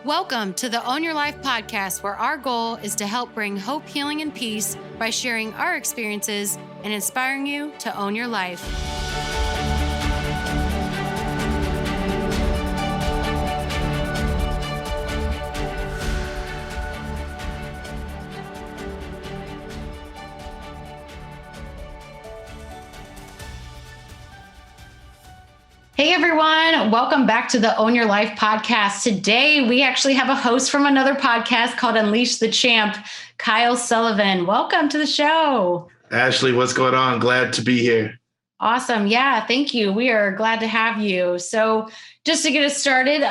Welcome to the Own Your Life podcast, where our goal is to help bring hope, healing, and peace by sharing our experiences and inspiring you to own your life. Hey everyone, welcome back to the Own Your Life podcast. Today, we actually have a host from another podcast called Unleash the Champ, Kyle Sullivan. Welcome to the show. Ashley, what's going on? Glad to be here. Awesome. Yeah, thank you. We are glad to have you. So just to get us started,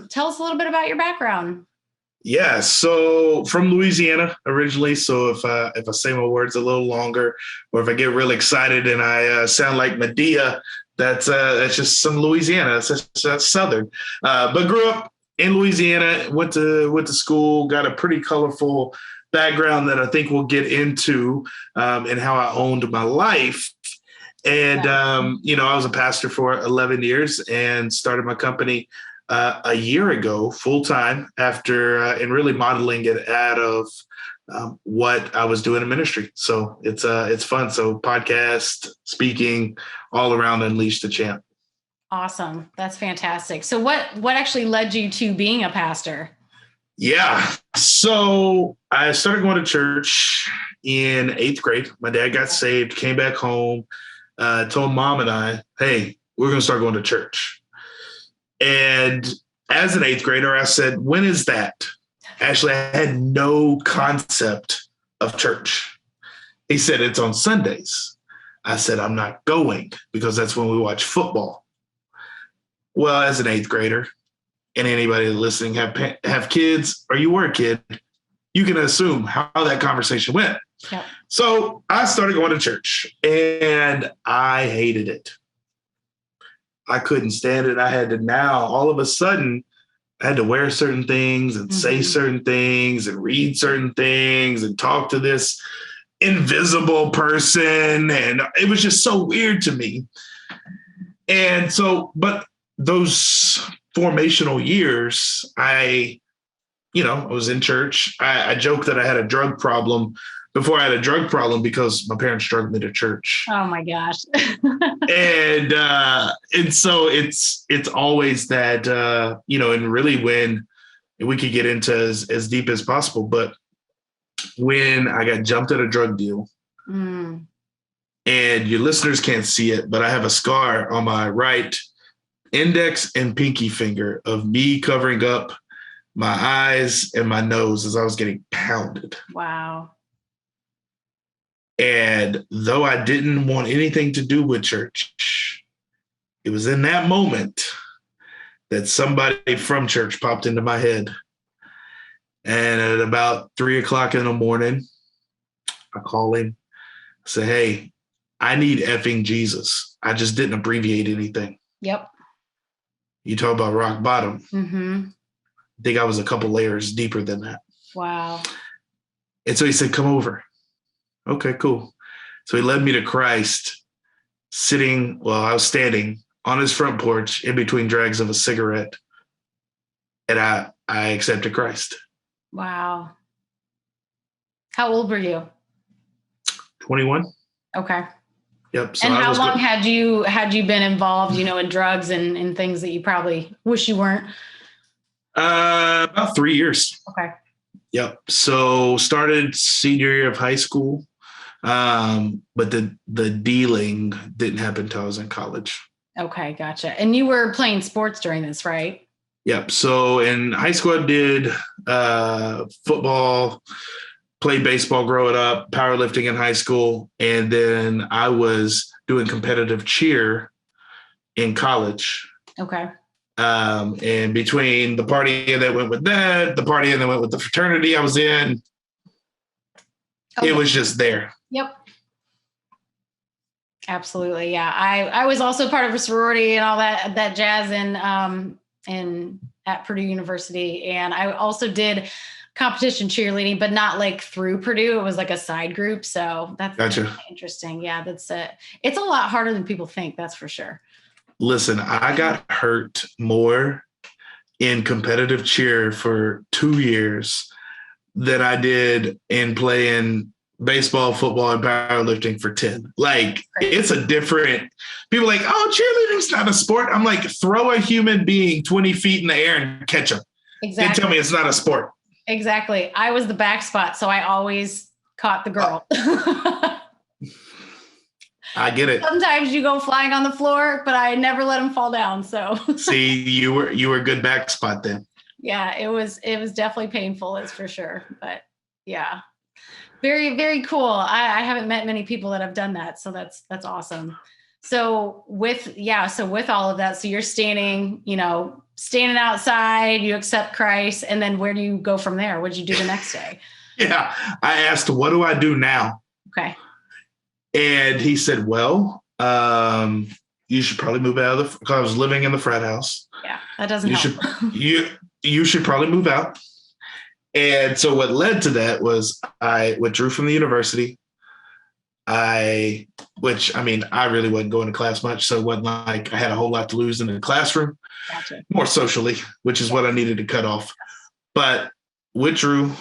tell us a little bit about your background. Yeah, so from Louisiana originally. So if I say my words a little longer, or if I get real excited and I sound like Medea, that's just some Louisiana. That's Southern. But grew up in Louisiana, went to school, got a pretty colorful background that I think we'll get into, and how I owned my life. And, I was a pastor for 11 years and started my company a year ago, full time, after and really modeling it out of what I was doing in ministry. So it's fun. So podcast, speaking, all around Unleash the Champ. Awesome. That's fantastic. So what actually led you to being a pastor? Yeah. So I started going to church in 8th grade. My dad got saved, came back home, told mom and I, hey, we're going to start going to church. And as an 8th grader, I said, when is that? Actually, I had no concept of church. He said, it's on Sundays. I said, I'm not going because that's when we watch football. Well, as an 8th grader, and anybody listening have kids, or you were a kid, you can assume how that conversation went. Yep. So I started going to church, and I hated it. I couldn't stand it. I had to now, all of a sudden, I had to wear certain things and say certain things and read certain things and talk to this invisible person. And it was just so weird to me. And so, but those formational years, I was in church. I joked that I had a drug problem before I had a drug problem because my parents drugged me to church. Oh my gosh. and so it's always that, and really when we could get into as deep as possible, but when I got jumped at a drug deal, and your listeners can't see it, but I have a scar on my right index and pinky finger of me covering up my eyes and my nose as I was getting pounded. Wow. And though I didn't want anything to do with church, it was in that moment that somebody from church popped into my head. And at about 3:00 in the morning, I call him, say, hey, I need effing Jesus. I just didn't abbreviate anything. Yep. You talk about rock bottom. Mm-hmm. I think I was a couple layers deeper than that. Wow. And so he said, come over. Okay, cool. So he led me to Christ, I was standing on his front porch in between drags of a cigarette, and I accepted Christ. Wow. How old were you? 21. Okay. Yep. So and how long had you been involved, in drugs and things that you probably wish you weren't? About 3 years. Okay. Yep. So started senior year of high school. But the dealing didn't happen until I was in college. Okay, gotcha. And you were playing sports during this, right? Yep. So in high school, I did football, played baseball growing up, powerlifting in high school, and then I was doing competitive cheer in college. Okay. And between the party that went with that, the party that went with the fraternity I was in, It was just there. Yep. Absolutely. Yeah. I was also part of a sorority and all that jazz at Purdue University. And I also did competition cheerleading, but not like through Purdue. It was like a side group. So that's interesting. Yeah. That's it. It's a lot harder than people think. That's for sure. Listen, I got hurt more in competitive cheer for 2 years than I did in playing baseball, football, and powerlifting for 10. Like, it's a different, people are like, oh, cheerleading's not a sport. I'm like, throw a human being 20 feet in the air and catch him. Exactly. And tell me it's not a sport. Exactly. I was the back spot, so I always caught the girl. I get it. Sometimes you go flying on the floor, but I never let them fall down. So see, you were a good back spot then. Yeah, it was definitely painful, that's for sure. But yeah, very, very cool. I haven't met many people that have done that. So that's awesome. So with all of that, so you're standing outside, you accept Christ, and then where do you go from there? What did you do the next day? Yeah. I asked, what do I do now? Okay. And he said, well, you should probably move out of because I was living in the frat house. Yeah, that doesn't help. You should probably move out. And so what led to that was I withdrew from the university. I really wasn't going to class much. So it wasn't like I had a whole lot to lose in the classroom. Gotcha. More socially, which is what I needed to cut off. But withdrew,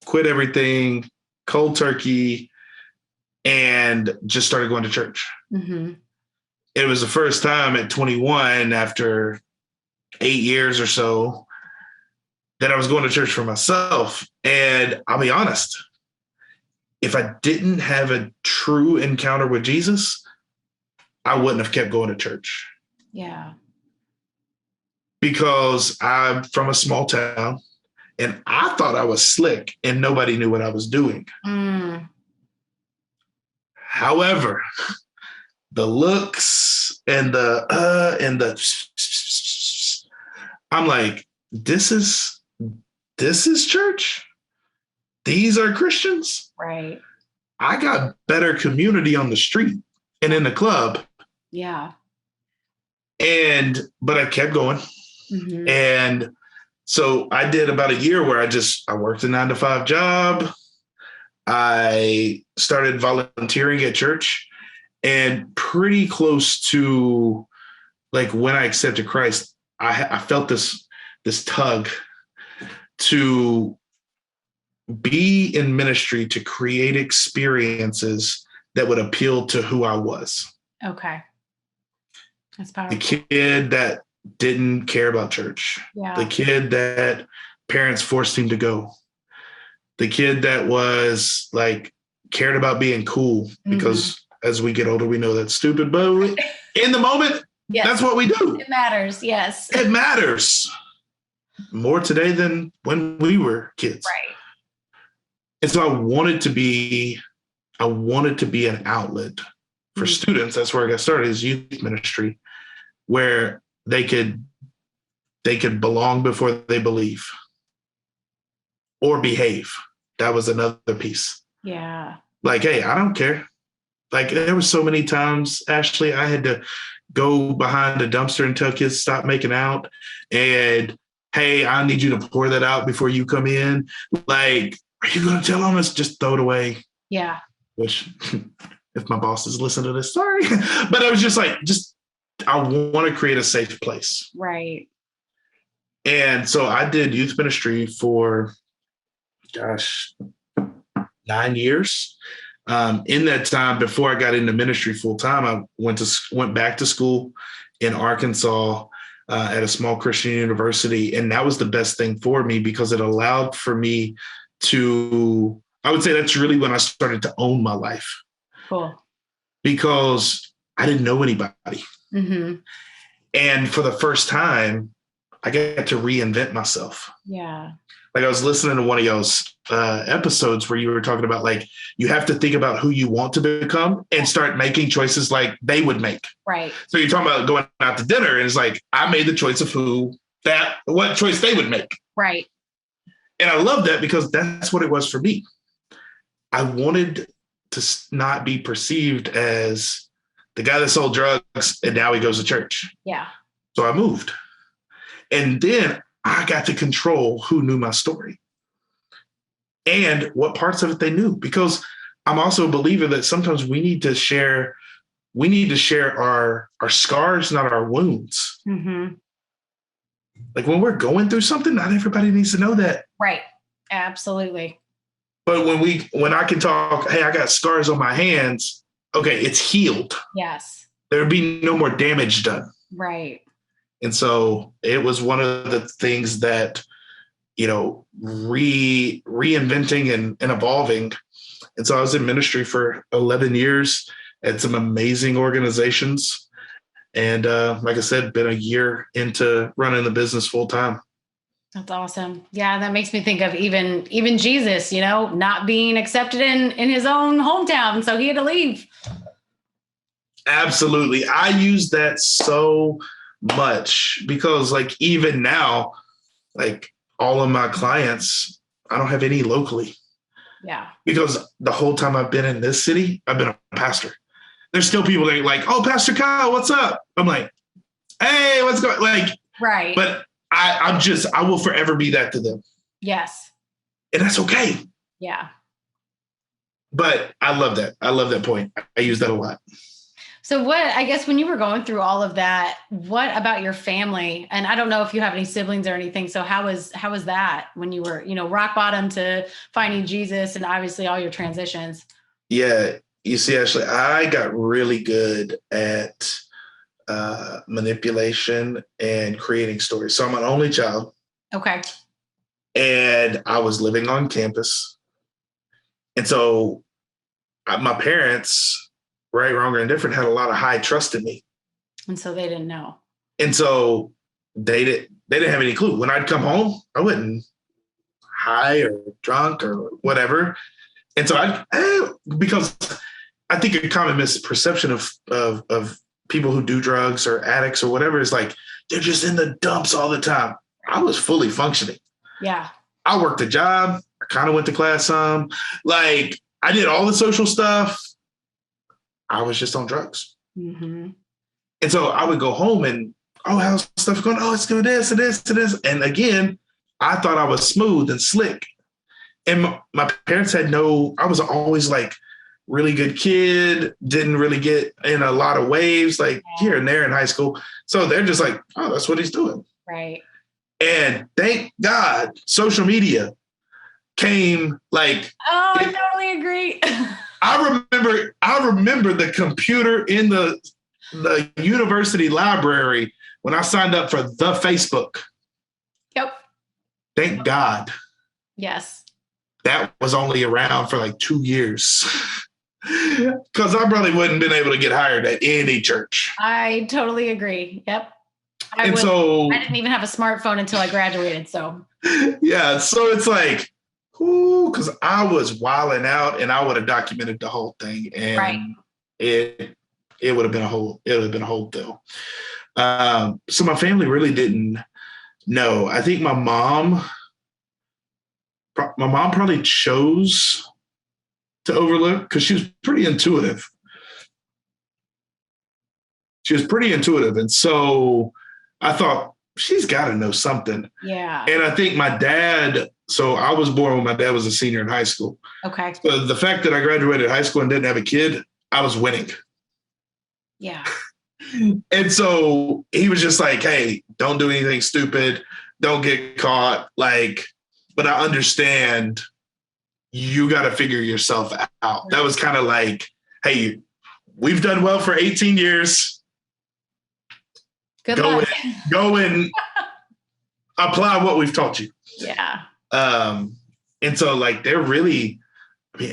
quit everything, cold turkey, and just started going to church. Mm-hmm. It was the first time at 21, after 8 years or so, that I was going to church for myself. And I'll be honest, if I didn't have a true encounter with Jesus, I wouldn't have kept going to church. Yeah. Because I'm from a small town and I thought I was slick and nobody knew what I was doing. Mm. However, the looks and the I'm like, this is church. These are Christians. Right. I got better community on the street and in the club. Yeah. But I kept going. Mm-hmm. And so I did about a year where I worked a 9-to-5 job. I started volunteering at church, and pretty close to like when I accepted Christ, I felt this tug to be in ministry, to create experiences that would appeal to who I was. Okay. That's powerful. The kid that didn't care about church. Yeah. The kid that parents forced him to go. The kid that was like cared about being cool, because as we get older, we know that's stupid, but in the moment, yes, that's what we do. It matters. Yes. It matters more today than when we were kids. Right. And so I wanted to be an outlet for students. That's where I got started, is youth ministry, where they could belong before they believe or behave. That was another piece. Yeah. Like, hey, I don't care. Like, there were so many times, Ashley, I had to go behind a dumpster and tell kids stop making out. And, hey, I need you to pour that out before you come in. Like, are you going to tell them? Let's just throw it away. Yeah. Which, if my bosses listen to this, sorry. But I was just like, I want to create a safe place. Right. And so I did youth ministry for, 9 years. In that time, before I got into ministry full time, I went back to school in Arkansas at a small Christian university. And that was the best thing for me, because it allowed for me to, I would say that's really when I started to own my life. Cool. Because I didn't know anybody. Mm-hmm. And for the first time, I got to reinvent myself. Yeah. Like, I was listening to one of y'all's episodes where you were talking about, like, you have to think about who you want to become and start making choices like they would make. Right. So you're talking about going out to dinner, and it's like, I made the choice of what choice they would make. Right. And I love that, because that's what it was for me. I wanted to not be perceived as the guy that sold drugs and now he goes to church. Yeah. So I moved. And then I got to control who knew my story and what parts of it they knew, because I'm also a believer that sometimes we need to share our scars, not our wounds. Mm-hmm. Like when we're going through something, not everybody needs to know that. Right. Absolutely. But when I can talk, hey, I got scars on my hands. Okay, it's healed. Yes. There'd be no more damage done. Right. And so it was one of the things that, reinventing and evolving. And so I was in ministry for 11 years at some amazing organizations. And like I said, been a year into running the business full time. That's awesome. Yeah, that makes me think of even Jesus, not being accepted in his own hometown, so he had to leave. Absolutely. I use that so much because like even now, like all of my clients, I don't have any locally. Yeah. Because the whole time I've been in this city, I've been a pastor. There's still people that are like, oh, Pastor Kyle, what's up? I'm like, hey, what's going on? Like, right. But I will forever be that to them. Yes. And that's okay. Yeah. But I love that. I love that point. I use that a lot. So I guess when you were going through all of that, what about your family? And I don't know if you have any siblings or anything. So how was that when you were, rock bottom to finding Jesus and obviously all your transitions? Yeah. You see, Ashley, I got really good at manipulation and creating stories. So I'm an only child. Okay. And I was living on campus. And so my parents, right, wrong, or indifferent, had a lot of high trust in me. And so they didn't know. And so they didn't have any clue. When I'd come home, I wasn't high or drunk or whatever. And so because I think a common misperception of people who do drugs or addicts or whatever is like, they're just in the dumps all the time. I was fully functioning. Yeah. I worked a job. I kind of went to class some. Like I did all the social stuff. I was just on drugs. Mm-hmm. And so I would go home and, how's stuff going? Oh, it's doing this and this and this. And again, I thought I was smooth and slick. And my parents I was always like really good kid, didn't really get in a lot of waves, like here and there in high school. So they're just like, oh, that's what he's doing. Right. And thank God social media came like. Oh, I totally agree. I remember the computer in the university library when I signed up for the Facebook. Yep. Thank God. Yes. That was only around for like 2 years. Because I probably wouldn't have been able to get hired at any church. I totally agree. Yep. I didn't even have a smartphone until I graduated. So yeah. So it's like, because I was wilding out and I would have documented the whole thing. And right. it would have been a whole deal. So my family really didn't know. I think my mom probably chose to overlook because she was pretty intuitive. And so I thought she's got to know something. Yeah. And I think my dad, so I was born when my dad was a senior in high school. Okay. So the fact that I graduated high school and didn't have a kid, I was winning. Yeah. And so he was just like, hey, don't do anything stupid. Don't get caught. Like, but I understand you got to figure yourself out. That was kind of like, hey, we've done well for 18 years. Go and apply what we've taught you. Yeah. And so like, they're really,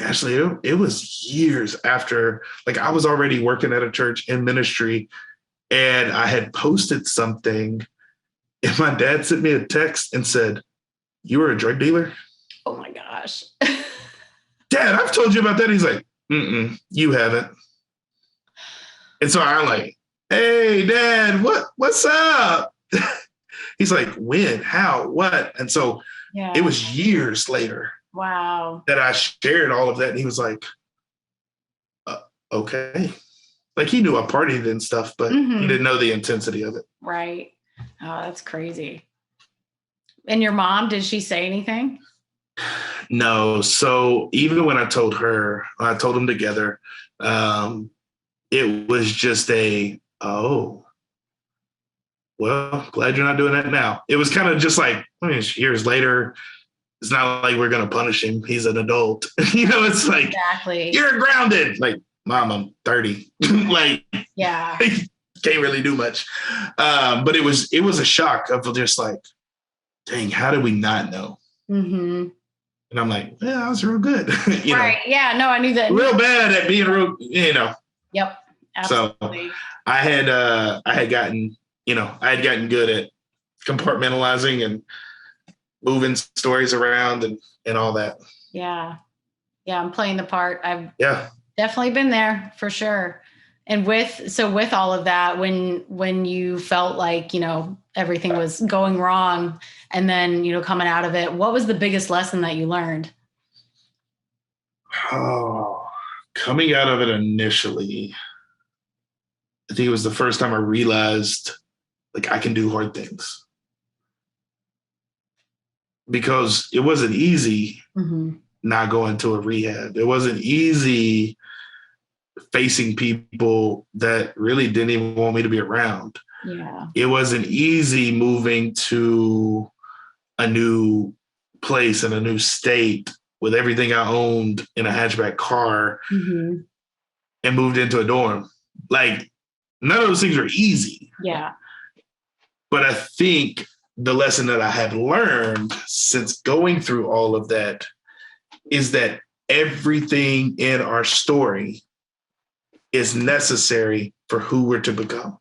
actually, it was years after, like I was already working at a church in ministry and I had posted something and my dad sent me a text and said, you were a drug dealer? Oh my gosh. Dad, I've told you about that. He's like, you haven't. And so I'm like, hey, Dad, what's up? He's like, when, how, what? And so it was years later. Wow. That I shared all of that. And he was like, okay. Like he knew I partied and stuff, but he didn't know the intensity of it. Right. Oh, that's crazy. And your mom, did she say anything? No. So even when I told them together, it was just well, glad you're not doing that now. It was kind of just like, I mean, years later, it's not like we're going to punish him. He's an adult. It's like, exactly. You're grounded. Like, Mom, I'm 30. Like, yeah. Can't really do much. But it was a shock of just like, dang, how did we not know? Mm-hmm. And I'm like, yeah, I was real good. Right. Yeah. No, I knew that. Real bad at being real, Yep. Absolutely. So I had gotten good at compartmentalizing and moving stories around and all that. Yeah. Yeah. I'm playing the part. I've definitely been there for sure. And with all of that, when you felt like, everything was going wrong and then, coming out of it, what was the biggest lesson that you learned? Oh, coming out of it initially, I think it was the first time I realized like I can do hard things. Because it wasn't easy not going to a rehab. It wasn't easy facing people that really didn't even want me to be around. Yeah. It wasn't easy moving to a new place in a new state with everything I owned in a hatchback car and moved into a dorm. Like, none of those things are easy. Yeah. But I think the lesson that I have learned since going through all of that is that everything in our story is necessary for who we're to become.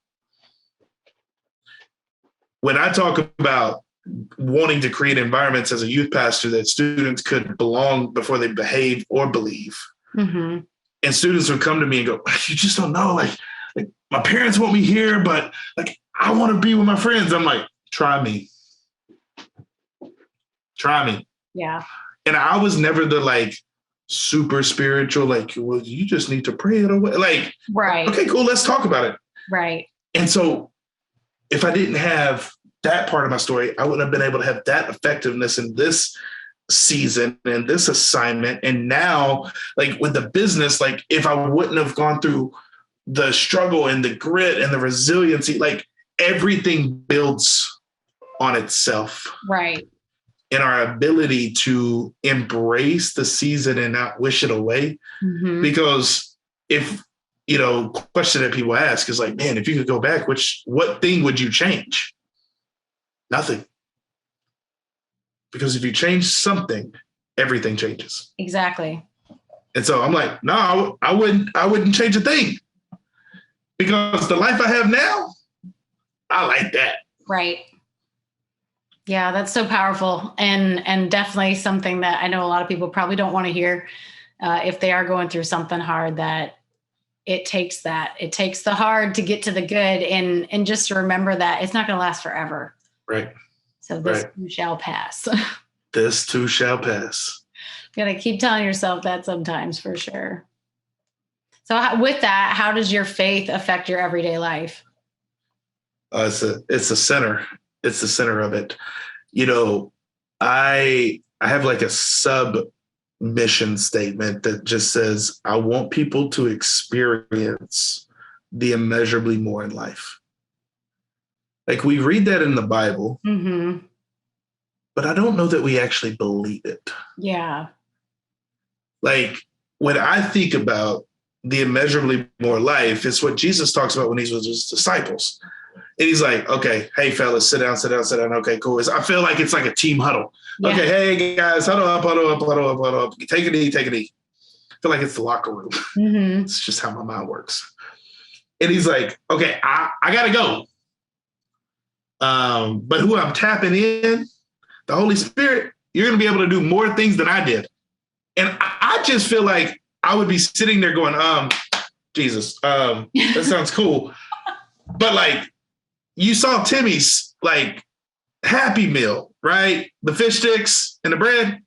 When I talk about wanting to create environments as a youth pastor that students could belong before they behave or believe, and students would come to me and go, you just don't know, like my parents want me here, but like I want to be with my friends. I'm like, try me. Yeah. And I was never the like super spiritual, like, well, you just need to pray it away. Like, right. Okay, cool. Let's talk about it. Right. And so if I didn't have that part of my story, I wouldn't have been able to have that effectiveness in this season and this assignment. And now, like with the business, like if I wouldn't have gone through the struggle and the grit and the resiliency, like everything builds on itself. Right. And our ability to embrace the season and not wish it away. Because if, question that people ask is like, man, if you could go back, what thing would you change? Nothing. Because if you change something, everything changes. Exactly. And so I'm like, no, I wouldn't change a thing. Because the life I have now, I like that. Right. Yeah, that's so powerful. And definitely something that I know a lot of people probably don't want to hear if they are going through something hard, that it takes the hard to get to the good, and just to remember that it's not going to last forever. Right. So this too shall pass. This too shall pass. You got to keep telling yourself that sometimes, for sure. So with that, how does your faith affect your everyday life? It's the center. It's the center of it. I have like a sub mission statement that just says, I want people to experience the immeasurably more in life. Like we read that in the Bible, but I don't know that we actually believe it. Yeah. Like when I think about the immeasurably more life, it's what Jesus talks about when he's with his disciples. And he's like, okay, hey, fellas, sit down. Okay, cool. I feel like it's like a team huddle. Yeah. Okay, hey, guys, huddle up. Take a knee. I feel like it's the locker room. It's just how my mind works. And he's like, okay, I got to go. But who I'm tapping in, the Holy Spirit, you're going to be able to do more things than I did. And I just feel like I would be sitting there going, Jesus, that sounds cool. But like, you saw Timmy's like Happy Meal, right? The fish sticks and the bread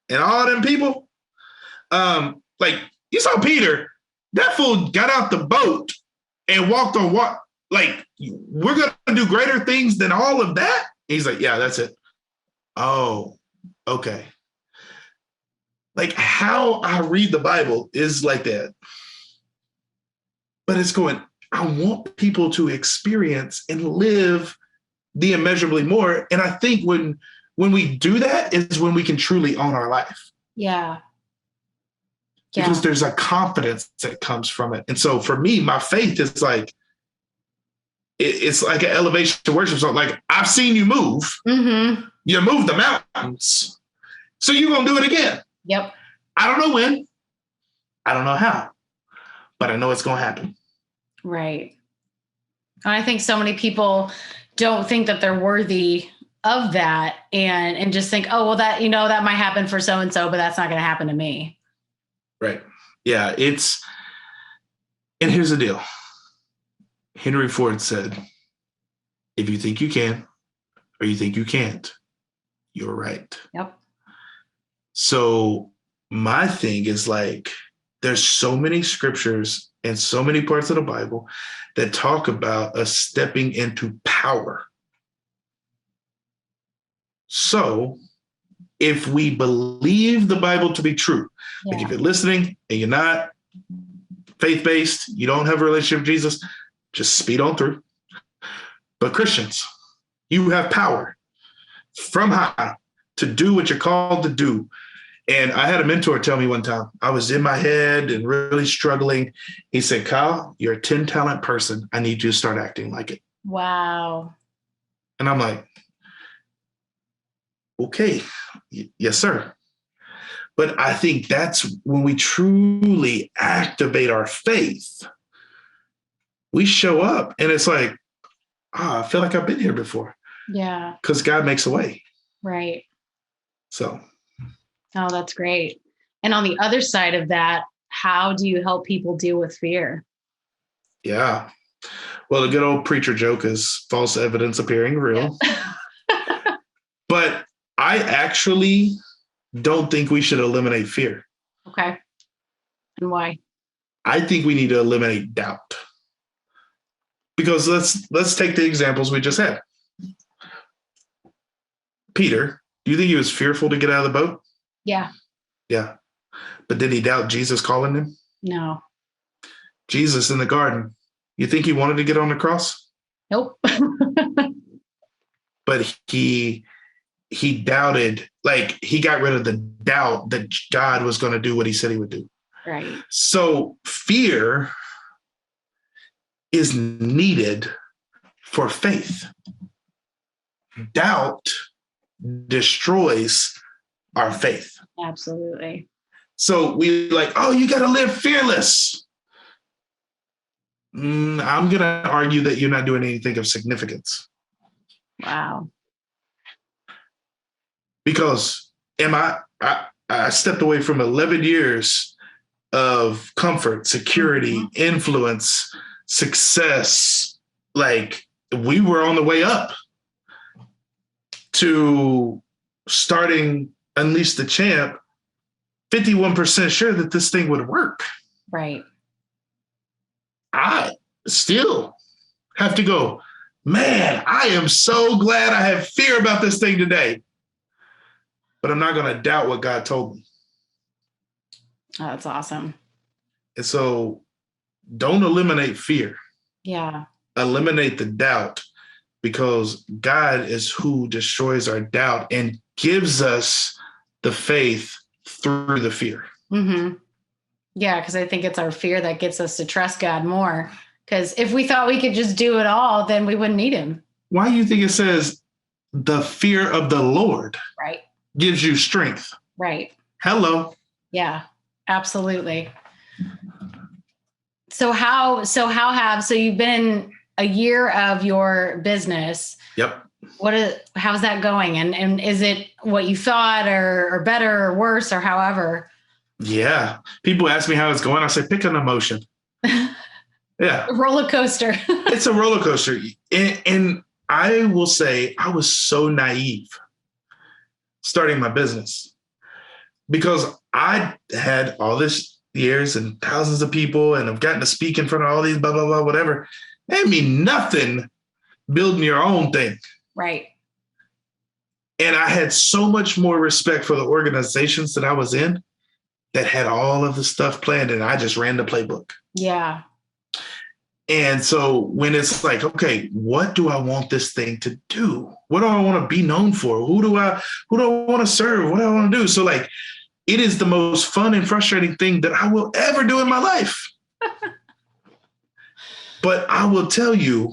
and all them people. Like you saw Peter, that fool got out the boat and walked on water. Like, we're going to do greater things than all of that. He's like, yeah, that's it. Oh, okay. Like how I read the Bible is like that. But it's going, I want people to experience and live the immeasurably more. And I think when we do that is when we can truly own our life. Yeah. Because there's a confidence that comes from it. And so for me, my faith is like, it's like an elevation to worship. So like, I've seen you move. Mm-hmm. You moved the mountains. So you're going to do it again. Yep. I don't know when. I don't know how. But I know it's going to happen. Right. And I think so many people don't think that they're worthy of that and just think, oh, well, that, that might happen for so-and-so, but that's not going to happen to me. Right. Yeah. And here's the deal. Henry Ford said, if you think you can, or you think you can't, you're right. Yep. So my thing is like, there's so many scriptures and so many parts of the Bible that talk about us stepping into power. So if we believe the Bible to be true, like if you're listening and you're not faith-based, you don't have a relationship with Jesus, just speed on through. But Christians, you have power from high to do what you're called to do. And I had a mentor tell me one time, I was in my head and really struggling. He said, Kyle, you're a 10-talent person. I need you to start acting like it. Wow. And I'm like, okay, yes, sir. But I think that's when we truly activate our faith. We show up and it's like, I feel like I've been here before. Yeah. Because God makes a way. Right. So. Oh, that's great. And on the other side of that, how do you help people deal with fear? Yeah. Well, the good old preacher joke is false evidence appearing real. Yeah. But I actually don't think we should eliminate fear. Okay. And why? I think we need to eliminate doubt. Because let's take the examples we just had. Peter, do you think he was fearful to get out of the boat? Yeah. Yeah. But did he doubt Jesus calling him? No. Jesus in the garden, you think he wanted to get on the cross? Nope. But he doubted, like he got rid of the doubt that God was going to do what he said he would do. Right. So fear is needed for faith. Doubt destroys our faith. Absolutely. So we like, oh, you got to live fearless. I'm going to argue that you're not doing anything of significance. Wow. Because I stepped away from 11 years of comfort, security, influence, success. Like we were on the way up to starting Unleash the Champ, 51% sure that this thing would work. Right. I still have to go, man, I am so glad I have fear about this thing today. But I'm not going to doubt what God told me. Oh, that's awesome. And so don't eliminate fear. Yeah. Eliminate the doubt, because God is who destroys our doubt and gives us the faith through the fear. Mm-hmm. Yeah, because I think it's our fear that gets us to trust God more. Because if we thought we could just do it all, then we wouldn't need him. Why do you think it says the fear of the Lord gives you strength? Right. Hello. Yeah, absolutely. So you've been a year of your business. Yep. How's that going? And is it what you thought or better or worse or however? Yeah. People ask me how it's going. I say, pick an emotion. Yeah. A roller coaster. It's a roller coaster. And I will say I was so naive starting my business because I had all this years and thousands of people and I've gotten to speak in front of all these blah, blah, blah, whatever. It mean nothing building your own thing. Right. And I had so much more respect for the organizations that I was in that had all of the stuff planned and I just ran the playbook. Yeah. And so when it's like, okay, what do I want this thing to do? What do I want to be known for? Who do I want to serve? What do I want to do? So like, it is the most fun and frustrating thing that I will ever do in my life. But I will tell you,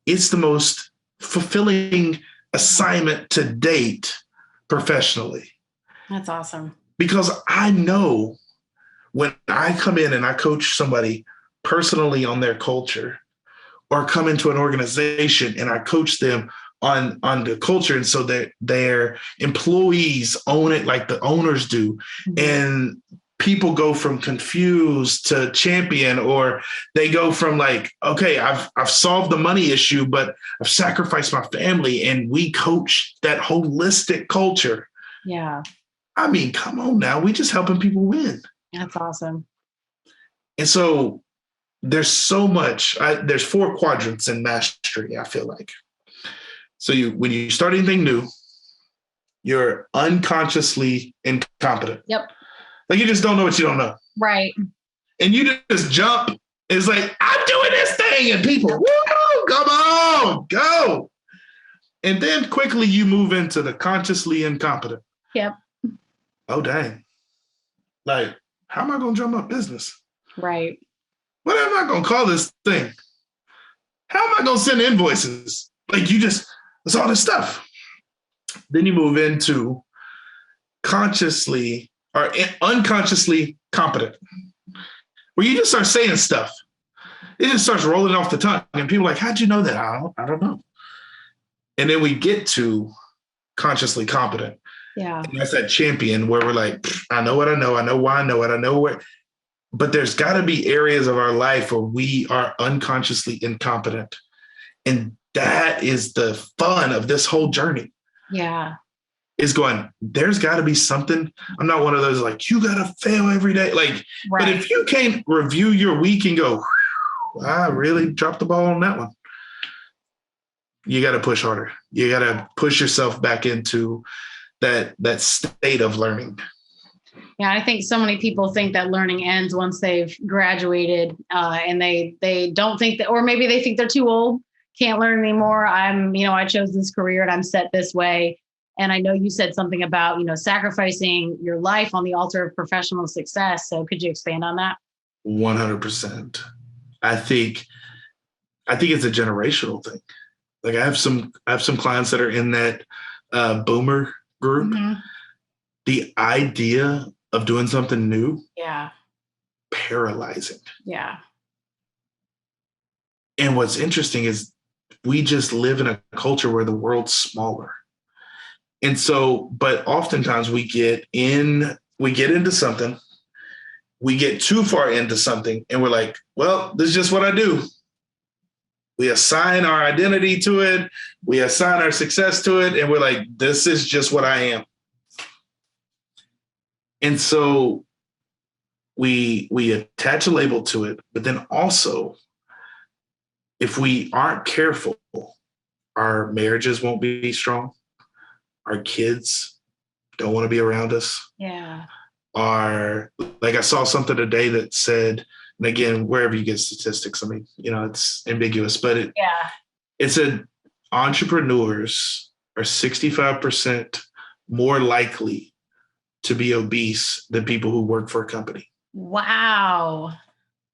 it's the most fulfilling assignment to date professionally. That's awesome. Because I know when I come in and I coach somebody personally on their culture, or come into an organization and I coach them on the culture, and so that their employees own it like the owners do, and people go from confused to champion, or they go from like, okay, I've solved the money issue, but I've sacrificed my family, and we coach that holistic culture. Yeah. I mean, come on now, we just helping people win. That's awesome. And so there's so much, there's 4 quadrants in mastery, I feel like. So when you start anything new, you're unconsciously incompetent. Yep. Like you just don't know what you don't know. Right. And you just jump. It's like, I'm doing this thing. And people, woo, come on, go. And then quickly you move into the consciously incompetent. Yep. Oh, dang. Like, how am I going to drum up business? Right. What am I going to call this thing? How am I going to send invoices? Like it's all this stuff. Then you move into consciously or unconsciously competent, where you just start saying stuff. It just starts rolling off the tongue. And people are like, how'd you know that? I don't know. And then we get to consciously competent. Yeah. And that's that champion where we're like, I know what I know. I know why I know it. I know where. But there's got to be areas of our life where we are unconsciously incompetent. And that is the fun of this whole journey. Yeah. Is going, there's got to be something. I'm not one of those like, you got to fail every day. Like, right. But if you can't review your week and go, I really dropped the ball on that one, you got to push harder. You got to push yourself back into that state of learning. Yeah, I think so many people think that learning ends once they've graduated, and they don't think that, or maybe they think they're too old, can't learn anymore. I chose this career and I'm set this way. And I know you said something about, sacrificing your life on the altar of professional success. So could you expand on that? 100%. I think it's a generational thing. Like I have some clients that are in that boomer group. Mm-hmm. The idea of doing something new. Yeah. Paralyzing. Yeah. And what's interesting is we just live in a culture where the world's smaller. And so, but oftentimes we get into something, we get too far into something and we're like, well, this is just what I do. We assign our identity to it. We assign our success to it. And we're like, this is just what I am. And so we attach a label to it, but then also, if we aren't careful, our marriages won't be strong. Our kids don't want to be around us. Yeah. Like I saw something today that said, and again, wherever you get statistics, I mean, it's ambiguous, but it said entrepreneurs are 65% more likely to be obese than people who work for a company. Wow.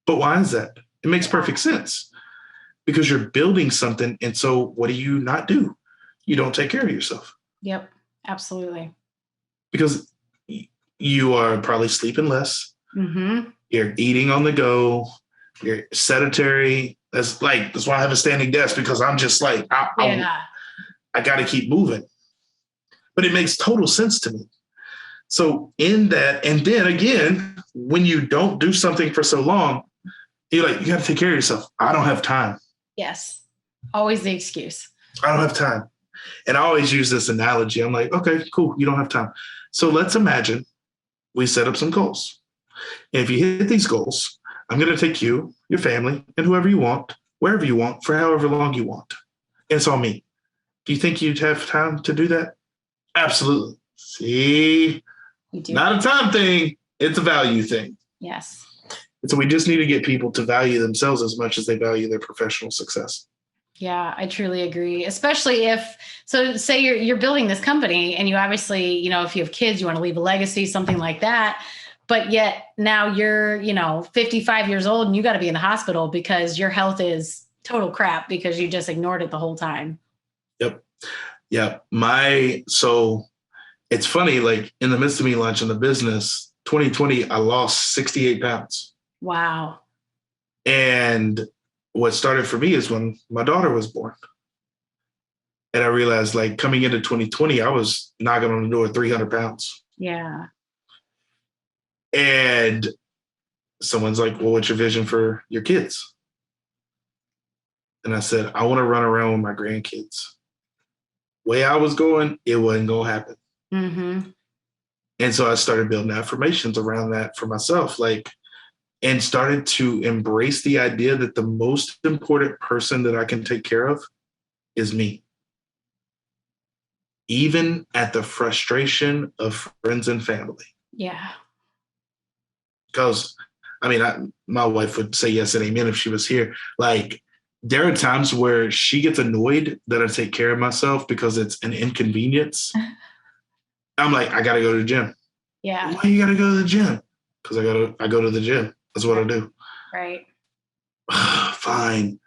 But why is that? It makes perfect sense. Because you're building something. And so what do you not do? You don't take care of yourself. Yep, absolutely. Because you are probably sleeping less. Mm-hmm. You're eating on the go. You're sedentary. That's why I have a standing desk, because I'm just like, I got to keep moving. But it makes total sense to me. So in that, and then again, when you don't do something for so long, you're like, you got to take care of yourself. I don't have time. Yes. Always the excuse. I don't have time. And I always use this analogy. I'm like, okay, cool. You don't have time. So let's imagine we set up some goals. And if you hit these goals, I'm going to take you, your family, and whoever you want, wherever you want, for however long you want. And it's all me. Do you think you'd have time to do that? Absolutely. See, not a time thing. It's a value thing. Yes. And so we just need to get people to value themselves as much as they value their professional success. Yeah, I truly agree. Especially if, so say you're building this company and you obviously, if you have kids, you want to leave a legacy, something like that. But yet now you're, 55 years old and you got to be in the hospital because your health is total crap because you just ignored it the whole time. Yep. Yeah. So it's funny, like in the midst of me launching the business, 2020, I lost 68 pounds. Wow. And what started for me is when my daughter was born. And I realized, like, coming into 2020, I was knocking on the door 300 pounds. Yeah. And someone's like, well, what's your vision for your kids? And I said, I want to run around with my grandkids. Way I was going, it wasn't going to happen. Mm-hmm. And so I started building affirmations around that for myself, and started to embrace the idea that the most important person that I can take care of is me. Even at the frustration of friends and family. Yeah. Because, my wife would say yes and amen if she was here. Like, there are times where she gets annoyed that I take care of myself because it's an inconvenience. I'm like, I got to go to the gym. Yeah. Why you got to go to the gym? Because I go to the gym. That's what I do. Right. Fine.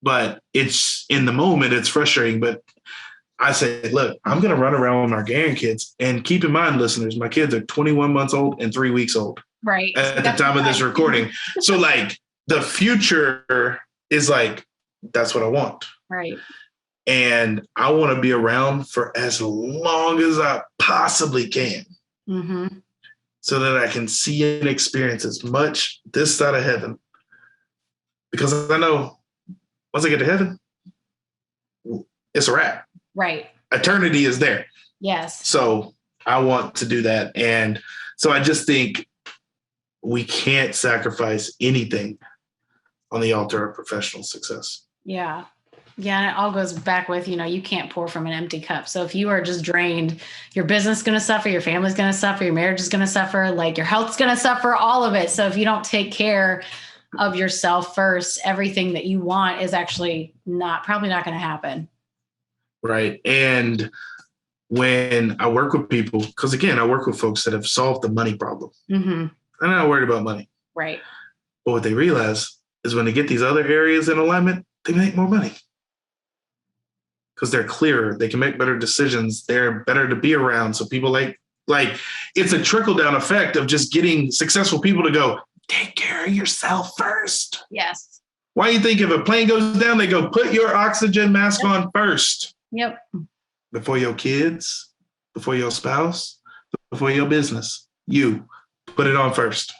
But it's in the moment, it's frustrating. But I say, look, I'm going to run around with my grandkids. And keep in mind, listeners, my kids are 21 months old and 3 weeks old. Right. At the time of this recording. So the future is that's what I want. Right. And I want to be around for as long as I possibly can. Mm-hmm. So that I can see and experience as much this side of heaven. Because I know once I get to heaven, it's a wrap. Right. Eternity is there. Yes. So I want to do that. And so I just think we can't sacrifice anything on the altar of professional success. Yeah. Yeah. And it all goes back with, you can't pour from an empty cup. So if you are just drained, your business is going to suffer, your family's going to suffer, your marriage is going to suffer, your health's going to suffer, all of it. So if you don't take care of yourself first, everything that you want is actually probably not going to happen. Right. And when I work with people, because again, I work with folks that have solved the money problem. Mm-hmm. They're not worried about money. Right. But what they realize is when they get these other areas in alignment, they make more money. Because they're clearer, they can make better decisions. They're better to be around. So people like it's a trickle down effect of just getting successful people to go, take care of yourself first. Yes. Why do you think if a plane goes down, they go, put your oxygen mask on first? Yep. Before your kids, before your spouse, before your business, you put it on first.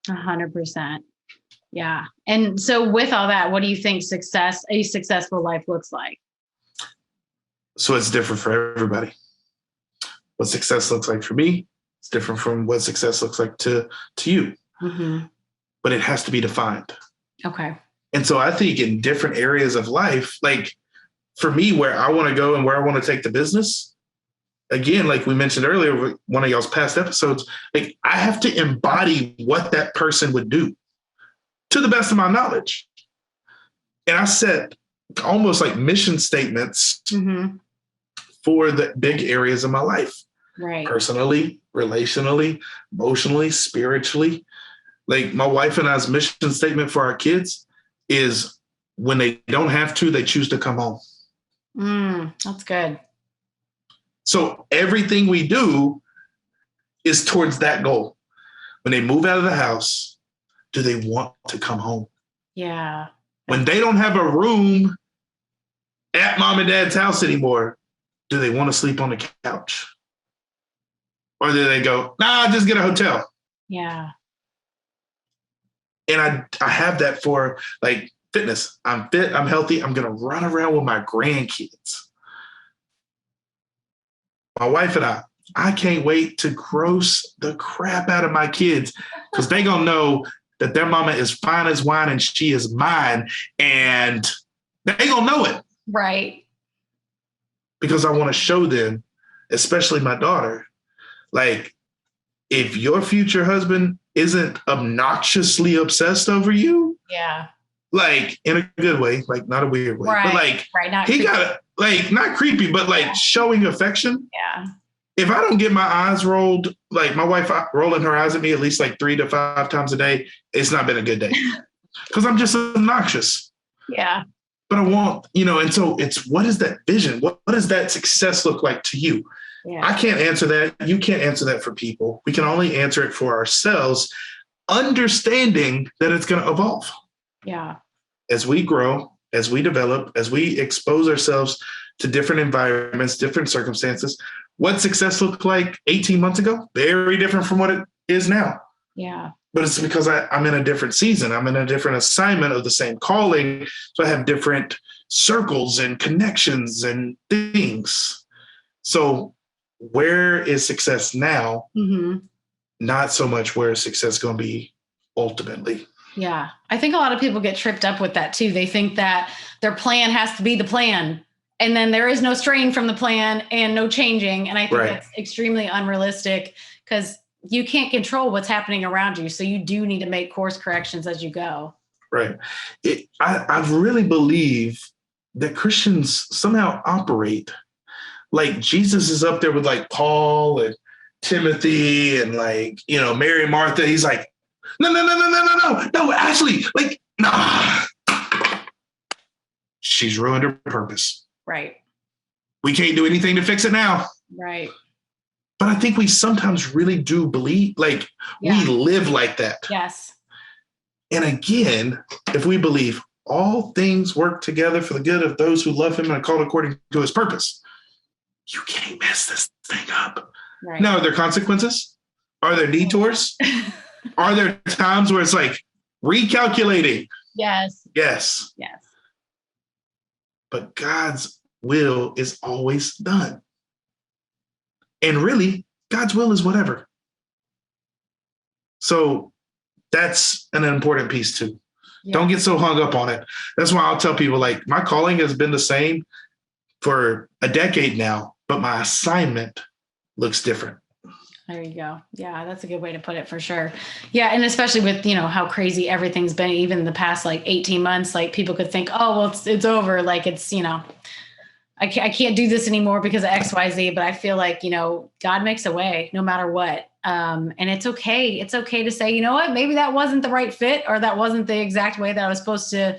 100%. Yeah. And so with all that, what do you think a successful life looks like? So it's different for everybody. What success looks like for me, it's different from what success looks like to you. Mm-hmm. But it has to be defined. Okay. And so I think in different areas of life, for me, where I want to go and where I want to take the business, again, like we mentioned earlier, one of y'all's past episodes, I have to embody what that person would do to the best of my knowledge. And I set almost like mission statements mm-hmm. for the big areas of my life. Right. Personally, relationally, emotionally, spiritually. My wife and I's mission statement for our kids is when they don't have to, they choose to come home. That's good. So everything we do is towards that goal. When they move out of the house, do they want to come home? Yeah. When they don't have a room at mom and dad's house anymore, do they want to sleep on the couch? Or do they go, nah, just get a hotel? Yeah. And I have that for fitness. I'm fit, I'm healthy, I'm going to run around with my grandkids. My wife and I can't wait to gross the crap out of my kids because they going to know that their mama is fine as wine and she is mine. And they going to know it. Right. Because I want to show them, especially my daughter, if your future husband isn't obnoxiously obsessed over you, Yeah. like in a good way, like not a weird way, but like not he creepy. got like not creepy, but like showing affection. Yeah. If I don't get my eyes rolled, like my wife rolling her eyes at me at least like 3 to 5 times a day, it's not been a good day because I'm just obnoxious. Yeah. But I want, and so it's, what is that vision? What does that success look like to you? Yeah. I can't answer that. You can't answer that for people. We can only answer it for ourselves, understanding that it's going to evolve. Yeah. As we grow, as we develop, as we expose ourselves to different environments, different circumstances, what success looked like 18 months ago, very different from what it is now. Yeah. But it's because I'm in a different season. I'm in a different assignment of the same calling. So I have different circles and connections and things. So where is success now? Mm-hmm. Not so much where is success going to be ultimately. Yeah. I think a lot of people get tripped up with that too. They think that their plan has to be the plan, and then there is no straying from the plan and no changing. And I think that's extremely unrealistic because you can't control what's happening around you. So you do need to make course corrections as you go. Right. I really believe that Christians somehow operate like Jesus is up there with like Paul and Timothy and like, Mary and Martha. He's like, no, Ashley, like, nah. She's ruined her purpose. Right. We can't do anything to fix it now. Right. But I think we sometimes really do believe, like, we live like that. Yes. And again, if we believe all things work together for the good of those who love him and are called according to his purpose, you can't mess this thing up. Right. Now, are there consequences? Are there detours? Are there times where it's like recalculating? Yes. Yes. Yes. But God's will is always done. And really, God's will is whatever. So that's an important piece too. Yeah. Don't get so hung up on it. That's why I'll tell people, like, my calling has been the same for a decade now, but my assignment looks different. There you go. Yeah, that's a good way to put it for sure. Yeah. And especially with, how crazy everything's been, even the past like 18 months, like people could think, oh, well, it's over. Like it's, I can't do this anymore because of X, Y, Z, but I feel like, God makes a way no matter what. And it's okay. It's okay to say, you know what, maybe that wasn't the right fit, or that wasn't the exact way that I was supposed to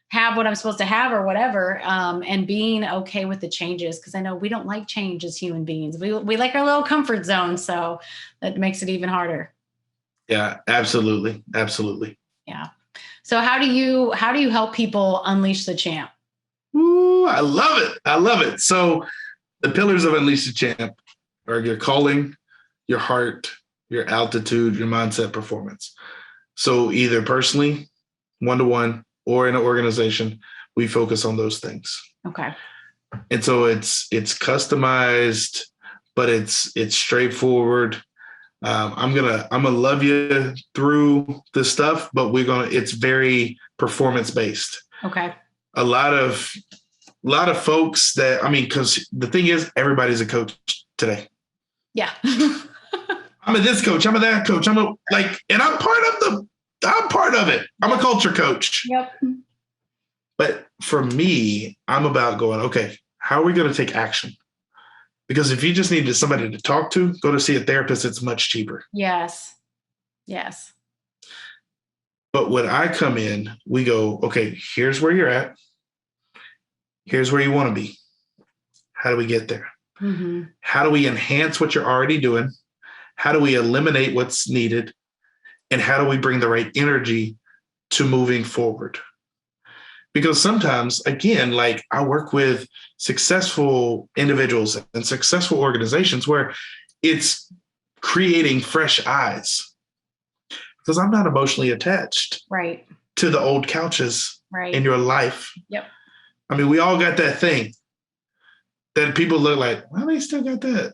have what I'm supposed to have or whatever. And being okay with the changes. Cause I know we don't like change as human beings. We like our little comfort zone. So that makes it even harder. Yeah, absolutely. Absolutely. Yeah. So how do you help people unleash the champ? Ooh, I love it. I love it. So the pillars of Unleash the Champ are your calling, your heart, your altitude, your mindset, performance. So either personally, one-to-one, or in an organization, we focus on those things. Okay. And so it's customized, but it's straightforward. I'm gonna love you through the stuff, but it's very performance based. Okay. A lot of folks because the thing is, everybody's a coach today. Yeah. I'm a this coach. I'm a that coach. and I'm part of it. I'm a culture coach. Yep. But for me, I'm about going, okay, how are we going to take action? Because if you just needed somebody to talk to, go to see a therapist. It's much cheaper. Yes. Yes. But when I come in, we go, okay, here's where you're at. Here's where you want to be. How do we get there? Mm-hmm. How do we enhance what you're already doing? How do we eliminate what's needed? And how do we bring the right energy to moving forward? Because sometimes, again, like I work with successful individuals and successful organizations where it's creating fresh eyes. Because I'm not emotionally attached to the old couches in your life. Yep. I mean, we all got that thing that people look like, well, they still got that.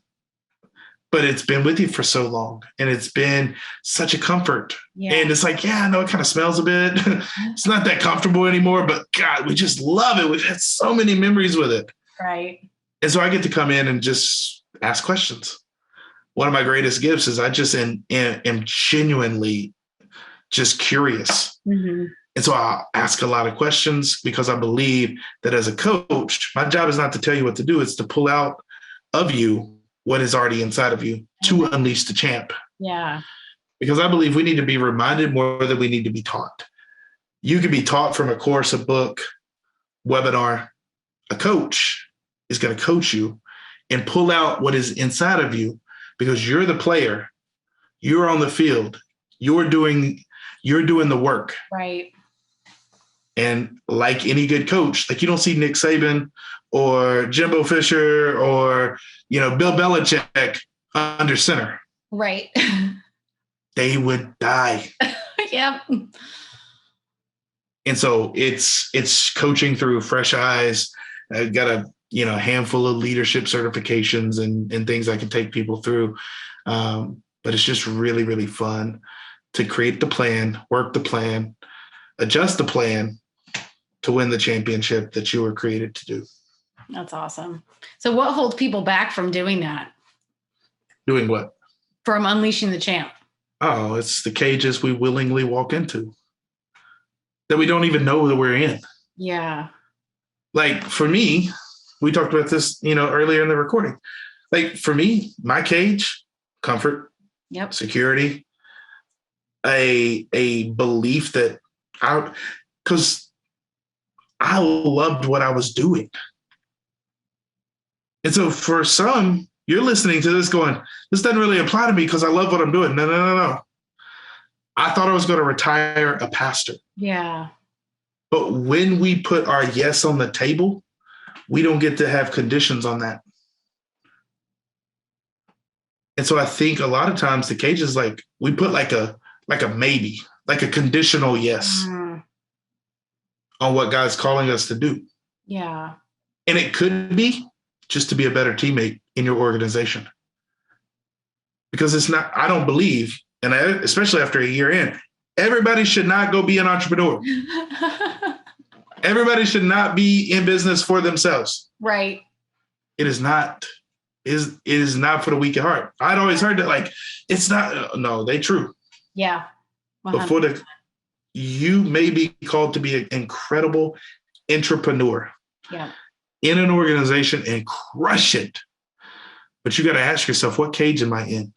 But it's been with you for so long, and it's been such a comfort. Yeah. And it's like, yeah, I know it kind of smells a bit. It's not that comfortable anymore, but God, we just love it. We've had so many memories with it. Right. And so I get to come in and just ask questions. one of my greatest gifts is I just am genuinely just curious. Mm-hmm. And so I ask a lot of questions because I believe that as a coach, my job is not to tell you what to do. It's to pull out of you what is already inside of you to unleash the champ. Yeah. Because I believe we need to be reminded more than we need to be taught. You can be taught from a course, a book, webinar. A coach is going to coach you and pull out what is inside of you because you're the player. You're on the field. You're doing the work. Right. And like any good coach, like you don't see Nick Saban or Jimbo Fisher or, Bill Belichick under center. Right. They would die. Yep. And so it's coaching through fresh eyes. I've got a handful of leadership certifications and things I can take people through. But it's just really, really fun to create the plan, work the plan, adjust the plan to win the championship that you were created to do. That's awesome. So what holds people back from doing that? Doing what? From unleashing the champ. Oh, it's the cages we willingly walk into that we don't even know that we're in. Yeah. Like for me, we talked about this, earlier in the recording. Like for me, my cage, comfort, yep, security, a belief that because I loved what I was doing. And so for some, you're listening to this going, this doesn't really apply to me because I love what I'm doing. No. I thought I was going to retire a pastor. Yeah. But when we put our yes on the table, we don't get to have conditions on that. And so I think a lot of times the cage is like, we put like a maybe, like a conditional yes on what God's calling us to do. Yeah. And it could be just to be a better teammate in your organization. Because it's not, I don't believe, and especially after a year in, everybody should not go be an entrepreneur. Everybody should not be in business for themselves. Right. It is not for the weak at heart. I'd always heard that like, it's not, no, they true. Yeah. 100%. But you may be called to be an incredible entrepreneur. Yeah. In an organization and crush it. But you got to ask yourself, what cage am I in?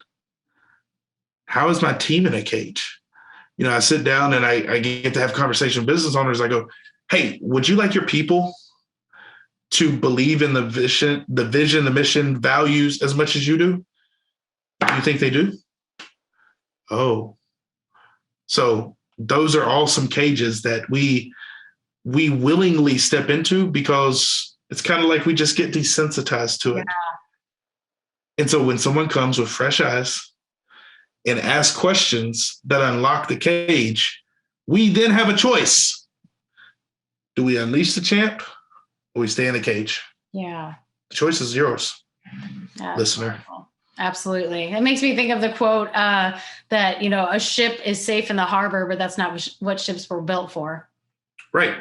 How is my team in a cage? I sit down and I get to have conversation with business owners. I go, hey, would you like your people to believe in the vision, the mission, values as much as you do? Do you think they do? Oh. So those are all some cages that we willingly step into because it's kind of like we just get desensitized to it. Yeah. And so when someone comes with fresh eyes and asks questions that unlock the cage, we then have a choice. Do we unleash the champ or we stay in the cage? Yeah. The choice is yours, listener. Wonderful. Absolutely. It makes me think of the quote that, a ship is safe in the harbor, but that's not what ships were built for. Right.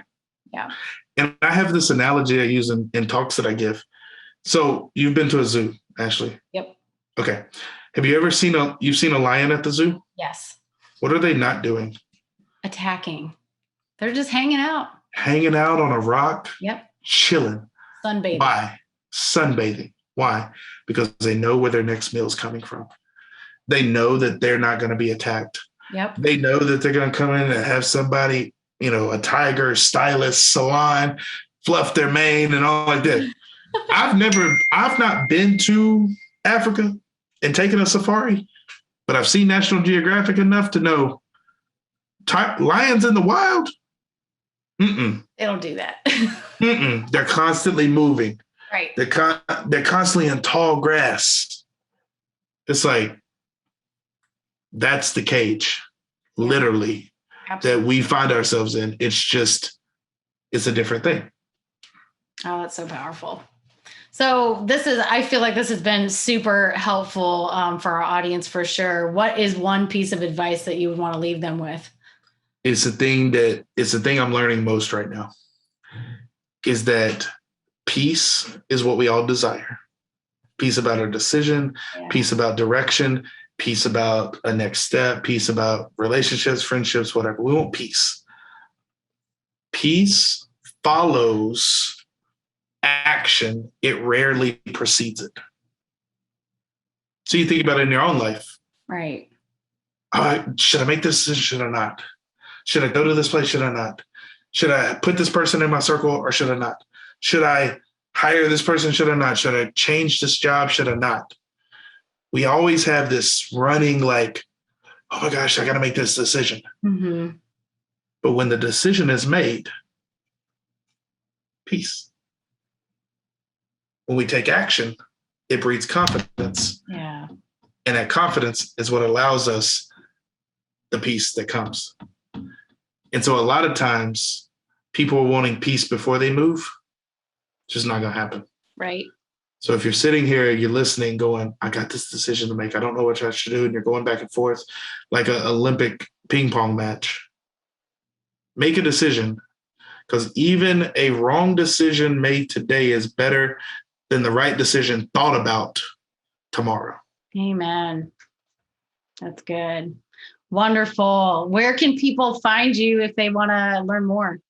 Yeah. And I have this analogy I use in talks that I give. So you've been to a zoo, Ashley? Yep. Okay. Have you ever seen a lion at the zoo? Yes. What are they not doing? Attacking. They're just hanging out. Hanging out on a rock. Yep. Chilling. Sunbathing. Why? Sunbathing. Why? Because they know where their next meal is coming from. They know that they're not going to be attacked. Yep. They know that they're going to come in and have somebody, a tiger stylist salon, fluff their mane and all like that. I've not been to Africa and taken a safari, but I've seen National Geographic enough to know lions in the wild. They don't do that. They're constantly moving. Right. They're constantly in tall grass. It's like, that's the cage, literally, Absolutely. That we find ourselves in. It's a different thing. Oh, that's so powerful. So I feel like this has been super helpful for our audience for sure. What is one piece of advice that you would want to leave them with? It's the thing I'm learning most right now is that peace is what we all desire. peace about a decision, Yeah. peace about direction, peace about a next step, peace about relationships, friendships, whatever. We want peace. Peace follows action. It rarely precedes it. So you think about it in your own life. Right. Should I make this decision? Should I not? Should I go to this place? Should I not? Should I put this person in my circle or should I not? Should I hire this person? Should I not? Should I change this job? Should I not? We always have this running like, oh my gosh, I got to make this decision. Mm-hmm. But when the decision is made, peace. When we take action, it breeds confidence. Yeah. And that confidence is what allows us the peace that comes. And so a lot of times people are wanting peace before they move. It's just not going to happen. Right. So if you're sitting here, you're listening, going, I got this decision to make. I don't know what I should do. And you're going back and forth like an Olympic ping pong match. Make a decision, because even a wrong decision made today is better than the right decision thought about tomorrow. Amen. That's good. Wonderful. Where can people find you if they want to learn more?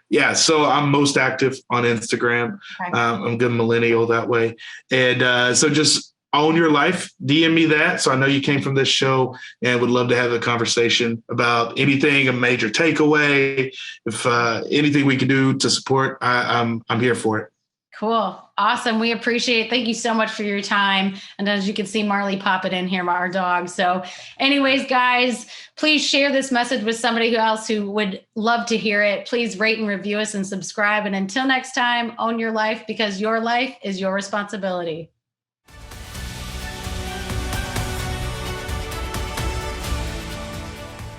Yeah, so I'm most active on Instagram. Okay. Cool. Awesome. We appreciate it. Thank you so much for your time. And as you can see, Marley popping in here, our dog. So anyways, guys, please share this message with somebody else who would love to hear it. Please rate and review us and subscribe. And until next time, own your life, because your life is your responsibility.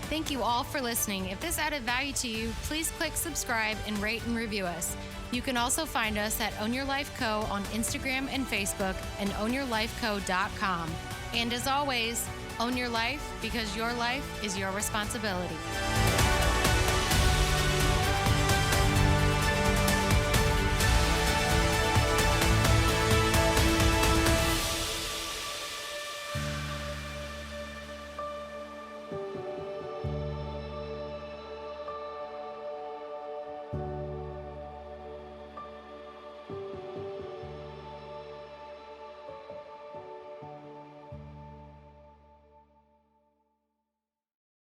Thank you all for listening. If this added value to you, please click subscribe and rate and review us. You can also find us at Own Your Life Co. on Instagram and Facebook and ownyourlifeco.com. And as always, own your life, because your life is your responsibility.